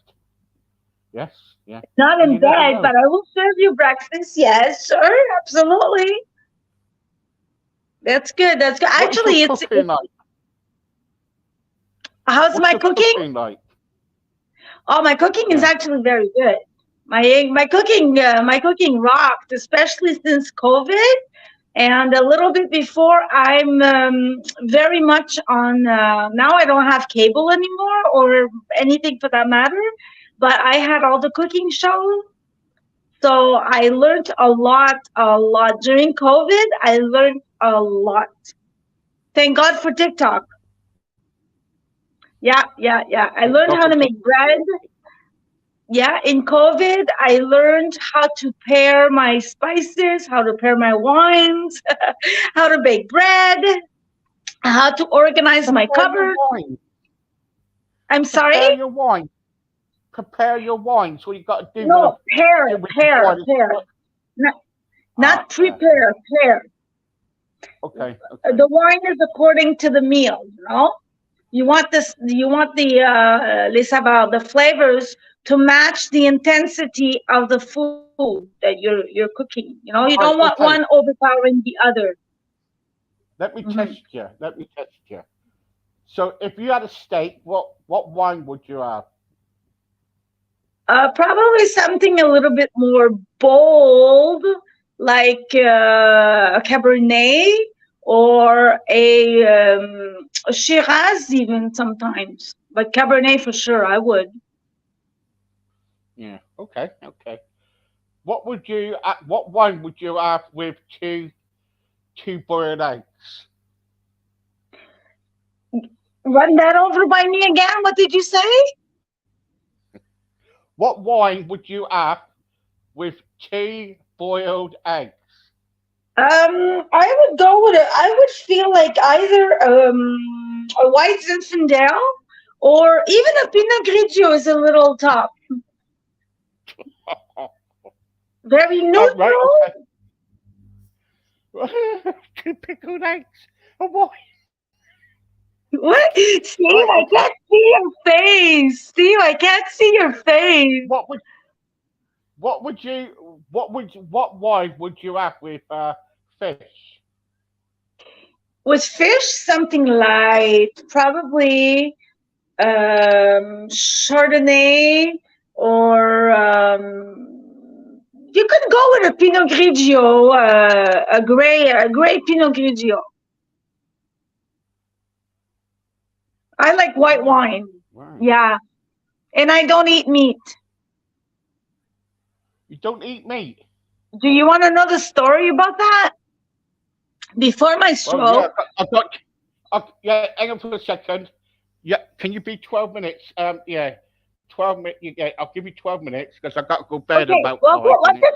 Yes, yeah. Not And in you never bed, know. but I will serve you breakfast. Yes, sure, absolutely. That's good. That's good. What is your Actually, cooking it's like? how's What's my your cooking? cooking like? Oh, my cooking is Yeah. actually very good. My cooking rocked, especially since COVID and a little bit before. I'm very much on. Now I don't have cable anymore or anything for that matter, but I had all the cooking shows. So I learned a lot during COVID. I learned a lot. Thank God for TikTok. Yeah, yeah, yeah. I Thank learned God how for to make bread. Yeah, in COVID, I learned how to pair my spices, how to pair my wines, how to bake bread, how to organize my prepare your cupboard. wine. I'm sorry? Prepare your wine. Prepare your wine. So you got to No, pair, do with the pair, wine. pair. Not, Ah, not yeah, yeah. prepare, pair. Okay, okay. The wine is according to the meal, you know? You want the les saveurs, the flavors to match the intensity of the food that you're cooking. You know, you don't want Right, one okay. overpowering the other. Let me Hmm. test you. Let me test you. So if you had a steak, what wine would you have? Probably something a little bit more bold, like a Cabernet or a Shiraz, even sometimes. But Cabernet for sure, I would. Yeah. Okay, okay. What wine would you have with two boiled eggs? Run that over by me again. What did you say? What wine would you have with two boiled eggs? I would go with it. I would feel like either a white Zinfandel or even a Pinot Grigio is a little top. Very Right, neutral. okay. Two pickled eggs. And what? What? Steve, Right, I okay. can't see your face. Steve, I can't see your face. What would what wine would you have with fish? With fish, something light, probably Chardonnay, or you could go with a Pinot Grigio, a gray Pinot Grigio. I like white Right. wine. Right. Yeah, and I don't eat meat. You don't eat meat. Do you want to know the story about that? Before my Well, yeah. stroke, Yeah. Hang on for a second. Yeah. Can you be 12 minutes? Yeah. 12 minutes. Yeah. I'll give you 12 minutes because I got to go bed okay. about Well, 5 minutes.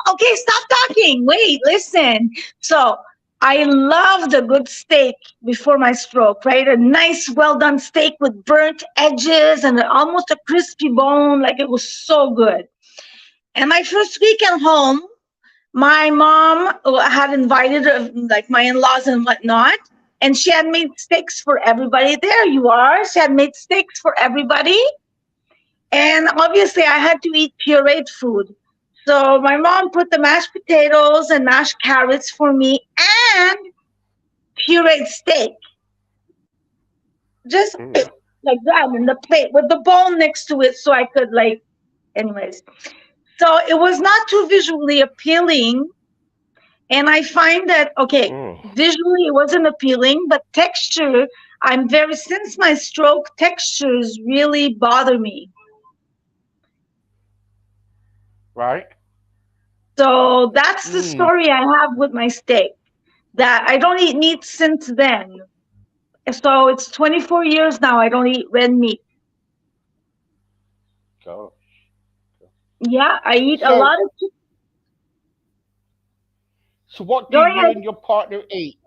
okay, stop talking. Wait, listen. So I loved a good steak before my stroke, right? A nice, well done steak with burnt edges and almost a crispy bone. Like it was so good. And my first weekend home, my mom had invited like my in-laws and whatnot, and she had made steaks for everybody. There you are. She had made steaks for everybody, and obviously I had to eat pureed food. So my mom put the mashed potatoes and mashed carrots for me and pureed steak, just Mm. like that in the plate with the bone next to it, so I could like. Anyways, so it was not too visually appealing. And I find that, okay, Oh. visually it wasn't appealing, but texture, since my stroke, textures really bother me. Right. So that's the Mm. story I have with my steak, that I don't eat meat since then. So it's 24 years now I don't eat red meat. Go. Yeah, I eat a So, lot of chicken. so what do Go you ahead. and your partner eat?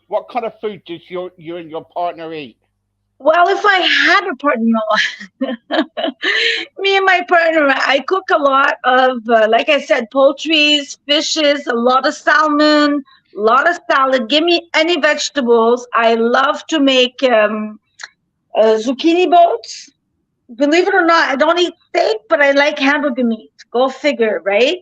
What kind of food does you and your partner eat? Well, if I had a partner, me and my partner, I cook a lot of, like I said, poultries, fishes, a lot of salmon, a lot of salad. Give me any vegetables. I love to make zucchini boats. Believe it or not, I don't eat steak, but I like hamburger meat. Go figure, right?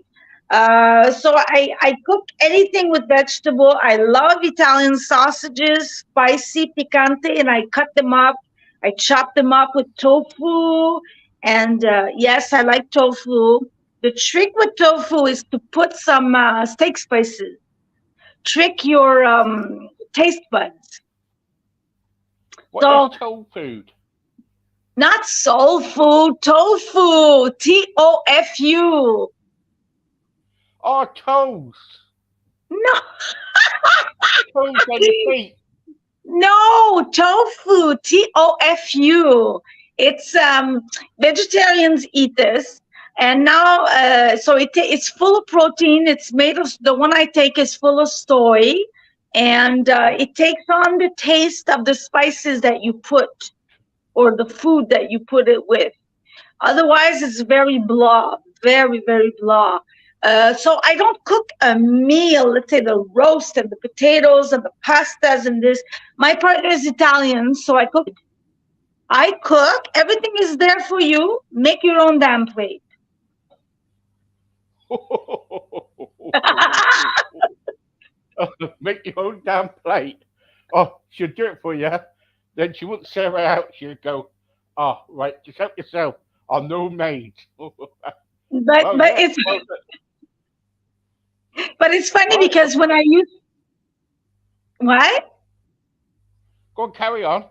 So I cook anything with vegetable. I love Italian sausages, spicy, picante, and I cut them up. I chop them up with tofu. And yes, I like tofu. The trick with tofu is to put some steak spices. Trick your taste buds. What is So toe food? not soul food, tofu, Tofu. Oh, toes. No, Toes on your feet. no, tofu, Tofu. It's vegetarians eat this, and now it's full of protein. It's made of the one I take is full of soy, and it takes on the taste of the spices that you put or the food that you put it with. Otherwise, it's very blah, very, very blah. So I don't cook a meal, let's say the roast and the potatoes and the pastas and this. My partner is Italian, so I cook. I cook. Everything is there for you. Make your own damn plate. Make your own damn plate. Oh, she'll do it for you. Then she wouldn't serve it out. She'd go, oh, right, just help yourself. I'm no maid. Well, but but yeah. it's but it's funny Right. because when I use what Go on, carry on.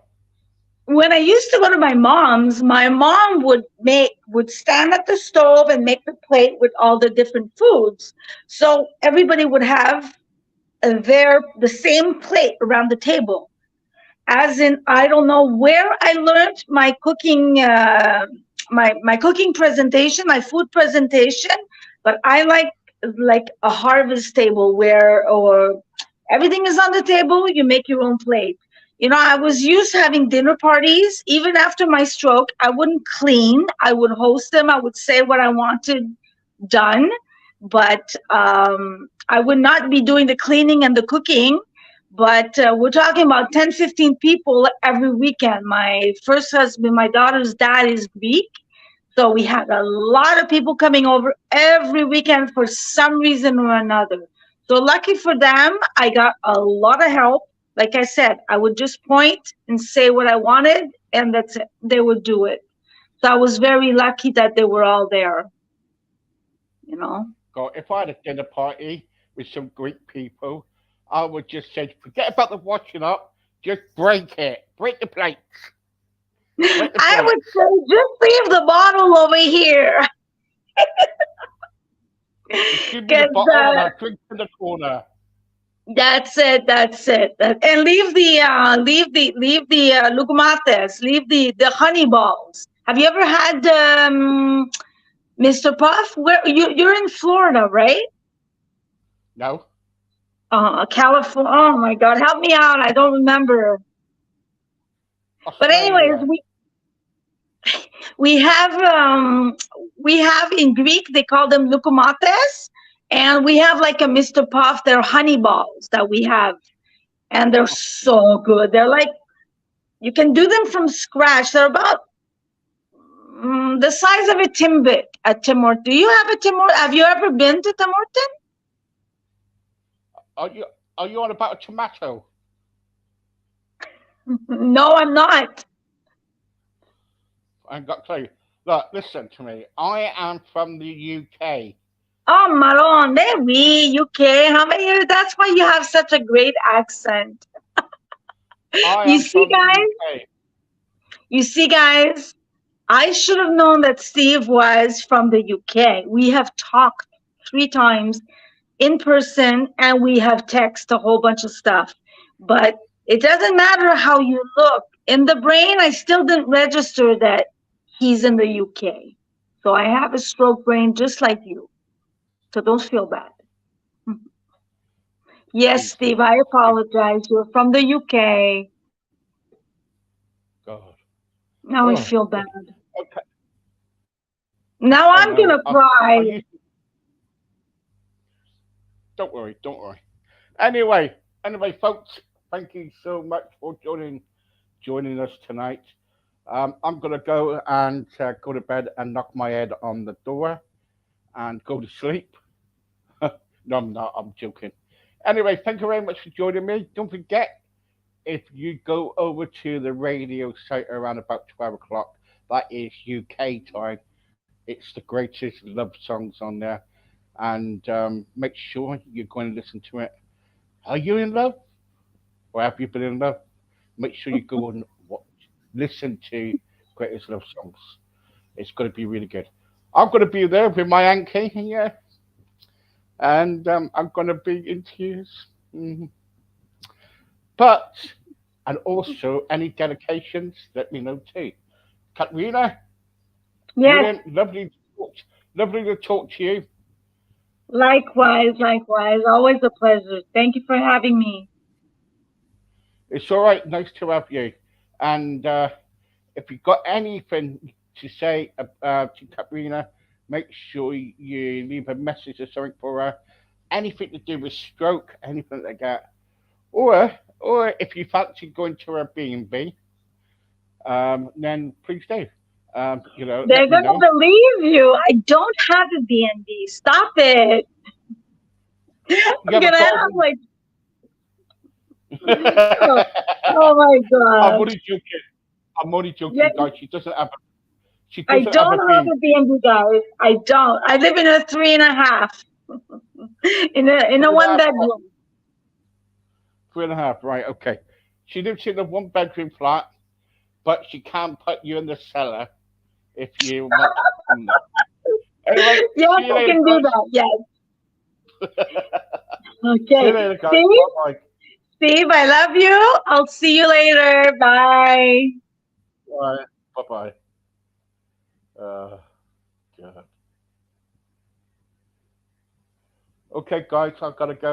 when I used to go to my mom would stand at the stove and make the plate with all the different foods. So everybody would have the same plate around the table. As in, I don't know where I learned my cooking, my cooking presentation, my food presentation, but I like a harvest table where or everything is on the table. You make your own plate. I was used to having dinner parties. Even after my stroke, I wouldn't clean. I would host them. I would say what I wanted done, but I would not be doing the cleaning and the cooking. But we're talking about 10, 15 people every weekend. My first husband, my daughter's dad is Greek. So we had a lot of people coming over every weekend for some reason or another. So lucky for them, I got a lot of help. Like I said, I would just point and say what I wanted, and that's it. They would do it. So I was very lucky that they were all there, you know. God, if I had a dinner party with some Greek people, I would just say, forget about the washing up, just break it, break the plates, break the I would plates. say, just leave the bottle over here. Just give me the Because bottle and I'll drink in the corner. that's it. That's it. And leave the lugumates, leave the honey balls. Have you ever had Mr. Puff? Where you're in Florida, right? No, California. Oh my God, help me out. I don't remember. But anyways, Australia. we have um we have in Greek they call them lukumates, and we have like a Mr. Puff. They're honey balls that we have, and they're so good. They're like you can do them from scratch. They're about the size of a Timbit at Tim Hortons. Do you have a Tim Hortons? Have you ever been to Tim Are you are you on about a tomato? Hortons? No, I'm not. I ain't got to tell you. Look, listen to me. I am from the UK. Oh, Maron, there we UK. How many? That's why you have such a great accent. I You am see, from the guys. UK. You see, guys. I should have known that Steve was from the UK. We have talked 3 times in person and we have texted a whole bunch of stuff. But it doesn't matter how you look. In the brain, I still didn't register that he's in the UK. So I have a stroke brain just like you. So don't feel bad. Yes, Easy, Steve, I easy. apologize. You're from the UK. God. Now I Oh, feel bad. okay. Now I I'm know. gonna cry. I used to, don't worry, don't worry. Anyway, anyway, folks, thank you so much for joining us tonight. I'm gonna go and go to bed and knock my head on the door and go to sleep. No, I'm not. I'm joking. Anyway, thank you very much for joining me. Don't forget, if you go over to the radio site around about 12 o'clock, that is UK time. It's the greatest love songs on there. And make sure you're going to listen to it. Are you in love? Or have you been in love? Make sure you go and listen to greatest love songs. It's going to be really good. I'm going to be there with my auntie here, and I'm going to be in tears. Mhm. But, and also, any dedications, let me know too. Katrina, Yes, brilliant, lovely to talk to you. likewise, likewise. Always a pleasure. Thank you for having me. It's all right, nice to have you. And if you've got anything to say to Katrina, make sure you leave a message or something for her. Anything to do with stroke, anything like that. Or if you fancy going to her B&B, then please do. They're Let me gonna know. believe you. I don't have a B&B. Stop it. You I'm have a gonna have garden. like, oh, oh my I'm gosh. only joking. I'm only Yeah, joking, guys. She I doesn't have a don't have B&B. a B&B, guys. I don't. I live in a 3.5, in a Three and a one half what? bedroom. 3.5, right, okay. She lives in a one bedroom flat, but she can put you in the cellar if you want to come there. Anyway, Yes, see you I later, can do guys. that. Yes. See you Okay. later, guys. Steve, Bye Steve, I love you. I'll see you later. Bye. bye. Bye bye. Uh, God. Okay, guys, I've got to go.